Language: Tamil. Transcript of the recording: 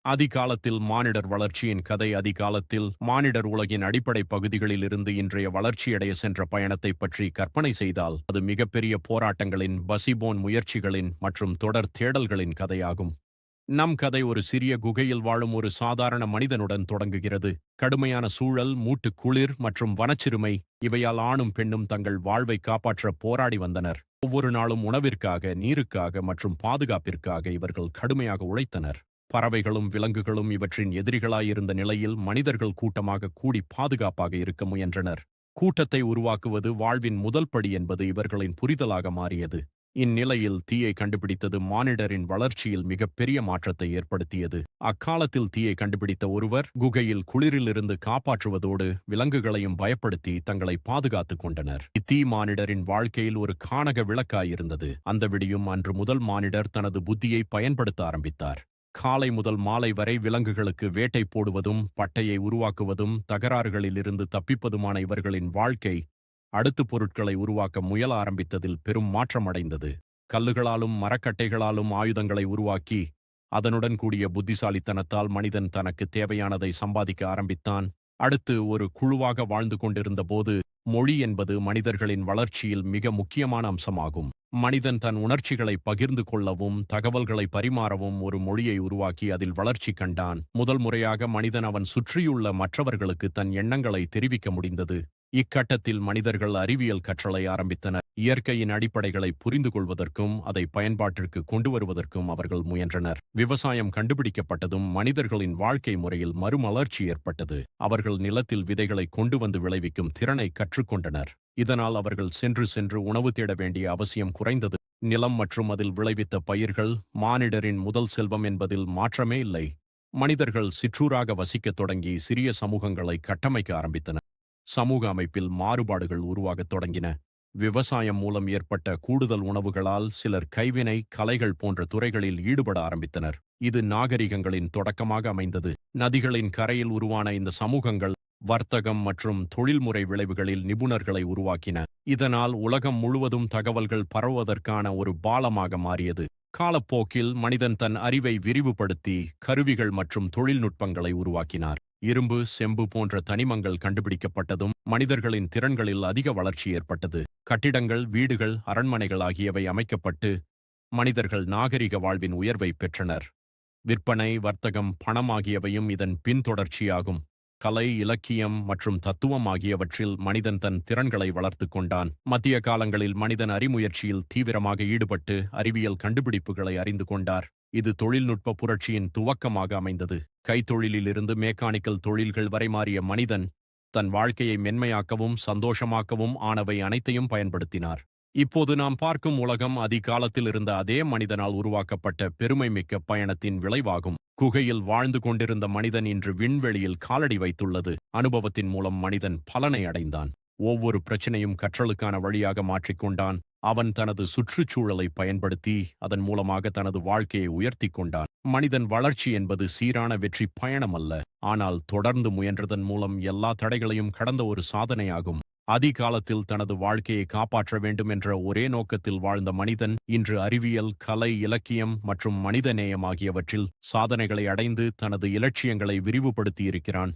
அதிகாலத்தில் மானிடர் வளர்ச்சியின் கதை. அதிகாலத்தில் மானிடர் உலகின் அடிப்படை பகுதிகளில் இருந்து இன்றைய வளர்ச்சியடைய சென்ற பயணத்தை பற்றி கற்பனை செய்தால் அது மிகப்பெரிய போராட்டங்களின், பசிபோன் முயற்சிகளின் மற்றும் தொடர் தேடல்களின் கதையாகும். நம் கதை ஒரு சிறிய குகையில் வாழும் ஒரு சாதாரண மனிதனுடன் தொடங்குகிறது. கடுமையான சூழல், மூட்டு குளிர் மற்றும் வனச்சிறுமை இவையால் ஆணும் பெண்ணும் தங்கள் வாழ்வை காப்பாற்ற போராடி வந்தனர். ஒவ்வொரு நாளும் உணவிற்காக, நீருக்காக மற்றும் பாதுகாப்பிற்காக இவர்கள் கடுமையாக உழைத்தனர். பறவைகளும் விலங்குகளும் இவற்றின் எதிரிகளாயிருந்த நிலையில் மனிதர்கள் கூட்டமாக கூடி பாதுகாப்பாக இருக்க முயன்றனர். கூட்டத்தை உருவாக்குவது வாழ்வின் முதல் படி என்பது இவர்களின் புரிதலாக மாறியது. இந்நிலையில் தீயை கண்டுபிடித்தது மானிடரின் வளர்ச்சியில் மிகப்பெரிய மாற்றத்தை ஏற்படுத்தியது. அக்காலத்தில் தீயை கண்டுபிடித்த ஒருவர் குகையில் குளிரிலிருந்து காப்பாற்றுவதோடு விலங்குகளையும் பயப்படுத்தி தங்களை பாதுகாத்துக் கொண்டனர். இத்தீ மானிடரின் வாழ்க்கையில் ஒரு கானக விளக்காயிருந்தது. அந்த விடியும் அன்று முதல் மானிடர் தனது புத்தியை பயன்படுத்த ஆரம்பித்தார். காலை முதல் மாலை வரை விலங்குகளுக்கு வேட்டை போடுவதும், பட்டையை உருவாக்குவதும், தகராறுகளில் இருந்து தப்பிப்பதுமான இவர்களின் வாழ்க்கை அடுத்து பொருட்களை உருவாக்க முயல ஆரம்பித்ததில் பெரும் மாற்றம் அடைந்தது. கல்லுகளாலும் மரக்கட்டைகளாலும் ஆயுதங்களை உருவாக்கி அதனுடன் கூடிய புத்திசாலித்தனத்தால் மனிதன் தனக்கு தேவையானதை சம்பாதிக்க ஆரம்பித்தான். அடுத்து ஒரு குழுவாக வாழ்ந்து கொண்டிருந்த போது மொழி என்பது மனிதர்களின் வளர்ச்சியில் மிக முக்கியமான அம்சமாகும். மனிதன் தன் உணர்ச்சிகளை பகிர்ந்து கொள்ளவும் தகவல்களை பரிமாறவும் ஒரு மொழியை உருவாக்கி அதில் வளர்ச்சி கண்டான். முதல் முறையாக மனிதன் அவன் சுற்றியுள்ள மற்றவர்களுக்கு தன் எண்ணங்களை தெரிவிக்க முடிந்தது. இக்கட்டத்தில் மனிதர்கள் அறிவியல் கற்றலை ஆரம்பித்தனர். இயற்கையின் அடிப்படைகளை புரிந்து கொள்வதற்கும் அதை பயன்பாட்டிற்கு கொண்டு வருவதற்கும் அவர்கள் முயன்றனர். விவசாயம் கண்டுபிடிக்கப்பட்டதும் மனிதர்களின் வாழ்க்கை முறையில் மறுமலர்ச்சி ஏற்பட்டது. அவர்கள் நிலத்தில் விதைகளை கொண்டு வந்து விளைவிக்கும் திறனை கற்றுக்கொண்டனர். இதனால் அவர்கள் சென்று சென்று உணவு தேட வேண்டிய அவசியம் குறைந்தது. நிலம் மற்றும் அதில் விளைவித்த பயிர்கள் மானிடரின் முதல் செல்வம் என்பதில் மாற்றமே இல்லை. மனிதர்கள் சிற்றூராக வசிக்கத் தொடங்கி சிறிய சமூகங்களை கட்டமைக்க ஆரம்பித்தனர். சமூக அமைப்பில் மாறுபாடுகள் உருவாகத் தொடங்கின. விவசாயம் மூலம் ஏற்பட்ட கூடுதல் உணவுகளால் சிலர் கைவினை, கலைகள் போன்ற துறைகளில் ஈடுபட ஆரம்பித்தனர். இது நாகரிகங்களின் தொடக்கமாக அமைந்தது. நதிகளின் கரையில் உருவான இந்த சமூகங்கள் வர்த்தகம் மற்றும் தொழில்முறை விளைவுகளில் நிபுணர்களை உருவாக்கின. இதனால் உலகம் முழுவதும் தகவல்கள் பரவுவதற்கான ஒரு பாலமாக மாறியது. காலப்போக்கில் மனிதன் தன் அறிவை விரிவுபடுத்தி கருவிகள் மற்றும் தொழில்நுட்பங்களை உருவாக்கினார். இரும்பு, செம்பு போன்ற தனிமங்கள் கண்டுபிடிக்கப்பட்டதும் மனிதர்களின் திறன்களில் அதிக வளர்ச்சி ஏற்பட்டது. கட்டிடங்கள், வீடுகள், அரண்மனைகள் ஆகியவை அமைக்கப்பட்டு மனிதர்கள் நாகரிக வாழ்வின் உயர்வை பெற்றனர். விற்பனை, வர்த்தகம், பணம் ஆகியவையும் இதன் பின்தொடர்ச்சியாகும். கலை, இலக்கியம் மற்றும் தத்துவம் ஆகியவற்றில் மனிதன் தன் திறன்களை வளர்த்து கொண்டான். மத்திய காலங்களில் மனிதன் அறிமுயற்சியில் தீவிரமாக ஈடுபட்டு அறிவியல் கண்டுபிடிப்புகளை அறிந்து கொண்டார். இது தொழில்நுட்ப புரட்சியின் துவக்கமாக அமைந்தது. கைத்தொழிலிலிருந்து மெக்கானிக்கல் தொழில்கள் வரை மாறிய மனிதன் தன் வாழ்க்கையை மென்மையாக்கவும் சந்தோஷமாக்கவும் ஆனவை அனைத்தையும் பயன்படுத்தினார். இப்போது நாம் பார்க்கும் உலகம் அதிகாலத்தில் இருந்த அதே மனிதனால் உருவாக்கப்பட்ட பெருமைமிக்க பயணத்தின் விளைவாகும். குகையில் வாழ்ந்து கொண்டிருந்த மனிதன் இன்று விண்வெளியில் காலடி வைத்துள்ளது. அனுபவத்தின் மூலம் மனிதன் பலனை அடைந்தான். ஒவ்வொரு பிரச்சனையும் கற்றலுக்கான வழியாக மாற்றிக்கொண்டான். அவன் தனது சுற்றுச்சூழலை பயன்படுத்தி அதன் மூலமாக தனது வாழ்க்கையை உயர்த்தி கொண்டான். மனிதன் வளர்ச்சி என்பது சீரான வெற்றி பயணம் அல்ல, ஆனால் தொடர்ந்து முயன்றதன் மூலம் எல்லா தடைகளையும் கடந்த ஒரு சாதனையாகும். அதிகாலத்தில் தனது வாழ்க்கையை காப்பாற்ற வேண்டும் என்ற ஒரே நோக்கத்தில் வாழ்ந்த மனிதன் இன்று அறிவியல், கலை, இலக்கியம் மற்றும் மனிதநேயம் ஆகியவற்றில் சாதனைகளை அடைந்து தனது இலட்சியங்களை விரிவுபடுத்தியிருக்கிறான்.